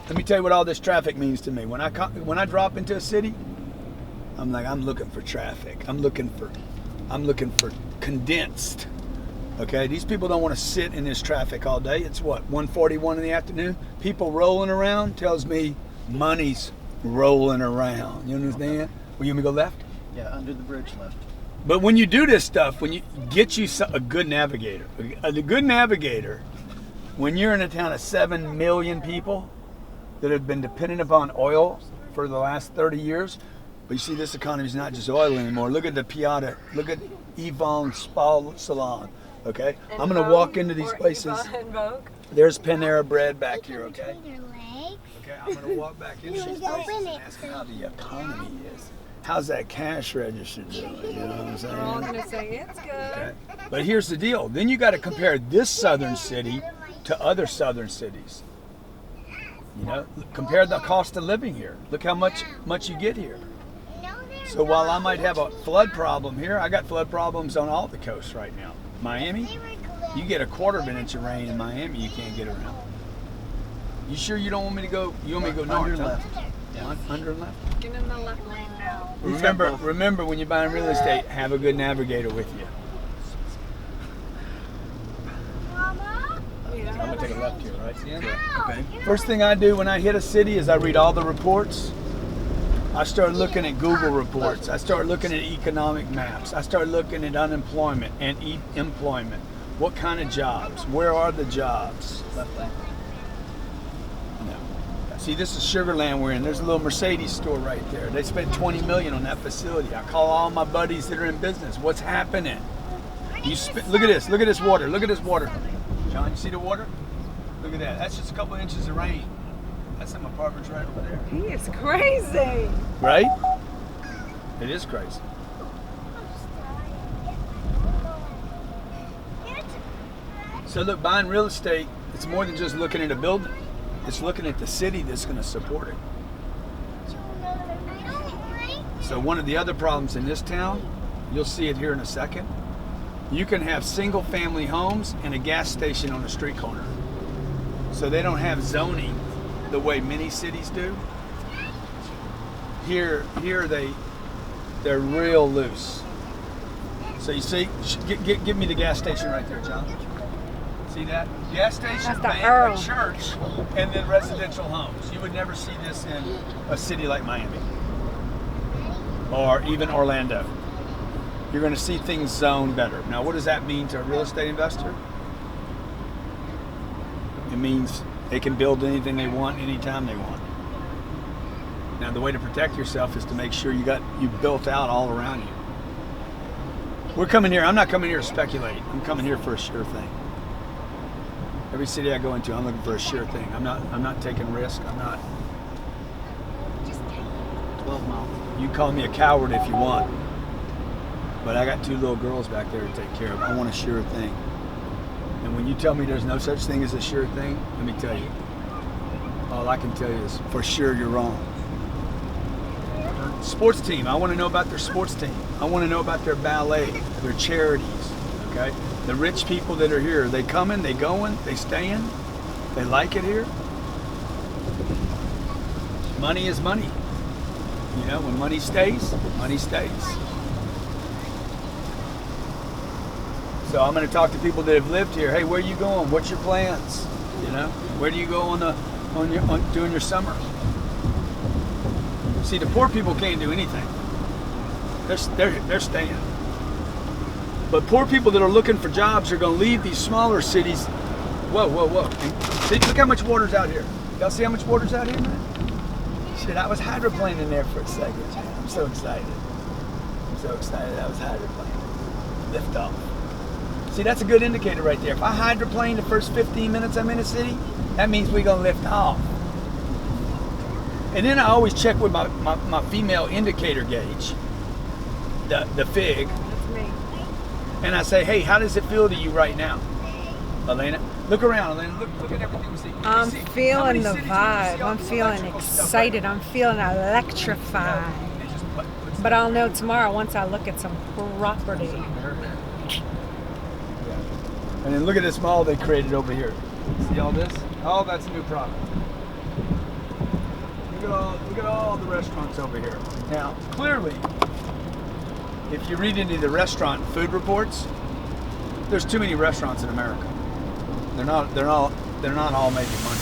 Let me tell you what all this traffic means to me. When I drop into a city, I'm like, I'm looking for traffic. I'm looking for condensed. Okay, these people don't want to sit in this traffic all day. It's what, 1:41 in the afternoon? People rolling around tells me money's rolling around. You understand? Will you want me to go left? Yeah, under the bridge left. But when you do this stuff, when you get you a good navigator, a good navigator, when you're in a town of 7 million people that have been dependent upon oil for the last 30 years, but you see this economy is not just oil anymore. Look at the Piata, look at Yvonne Spa Salon, okay? And I'm gonna walk into these places. There's Panera Bread back here, okay? Okay, I'm gonna walk back into these places and ask how the economy is. How's that cash register doing? You know what I'm saying? We're all gonna say it's good. Okay. But here's the deal. Then you got to compare this southern city to other southern cities. You know, compare the cost of living here. Look how much you get here. So while I might have a flood problem here, I got flood problems on all the coasts right now. Miami, you get a quarter of an inch of rain in Miami, you can't get around. You sure you don't want me to go? You want me to go north? Under left. Yeah. Under and left. Get in the left lane now. Remember when you're buying real estate, have a good navigator with you. I'm gonna take a left here, right? Yeah. Okay. First thing I do when I hit a city is I read all the reports. I start looking at Google reports. I start looking at economic maps. I start looking at unemployment and employment. What kind of jobs? Where are the jobs? Left lane. No. See, this is Sugarland we're in. There's a little Mercedes store right there. They spent $20 million on that facility. I call all my buddies that are in business. What's happening? Look at this. Look at this water. Look at this water. John, you see the water? Look at that. That's just a couple inches of rain. That's some apartments right over there. He is crazy. Right? It is crazy. So look, buying real estate, it's more than just looking at a building. It's looking at the city that's going to support it. So one of the other problems in this town, you'll see it here in a second, you can have single family homes and a gas station on a street corner. So they don't have zoning the way many cities do. Here they're real loose. So you see, give me the gas station right there, John. See that? Gas station, bank, a church, and then residential homes. You would never see this in a city like Miami or even Orlando. You're going to see things zoned better. Now, what does that mean to a real estate investor? It means they can build anything they want, anytime they want. Now, the way to protect yourself is to make sure you built out all around you. We're coming here. I'm not coming here to speculate. I'm coming here for a sure thing. Every city I go into, I'm looking for a sure thing. I'm not taking risk. I'm not. 12 miles. You call me a coward if you want, but I got 2 little girls back there to take care of. I want a sure thing. And when you tell me there's no such thing as a sure thing, let me tell you, all I can tell you is for sure you're wrong. Sports team, I want to know about their sports team. I want to know about their ballet, their charities, okay? The rich people that are here, they coming, they going, they staying, they like it here. Money is money. You know, when money stays, money stays. So I'm going to talk to people that have lived here. Hey, where are you going? What's your plans? You know, where do you go during your summer? See, the poor people can't do anything. They're staying. But poor people that are looking for jobs are going to leave these smaller cities. Whoa. And see, look how much water's out here. Y'all see how much water's out here, man? Shit, I was hydroplaning there for a second. I'm so excited. I was hydroplaning. Lift off. See, that's a good indicator right there. If I hydroplane the first 15 minutes I'm in a city, that means we're going to lift off. And then I always check with my female indicator gauge, the FIG. That's me. And I say, hey, how does it feel to you right now? Elena, look around, Elena. Look at everything we see. I'm feeling the vibe. I'm feeling excited. I'm feeling electrified. But I'll know tomorrow once I look at some property. And then look at this mall they created over here. See all this? Oh, that's a new product. look at all the restaurants over here. Now, clearly, if you read any of the restaurant food reports, there's too many restaurants in America. They're not all making money.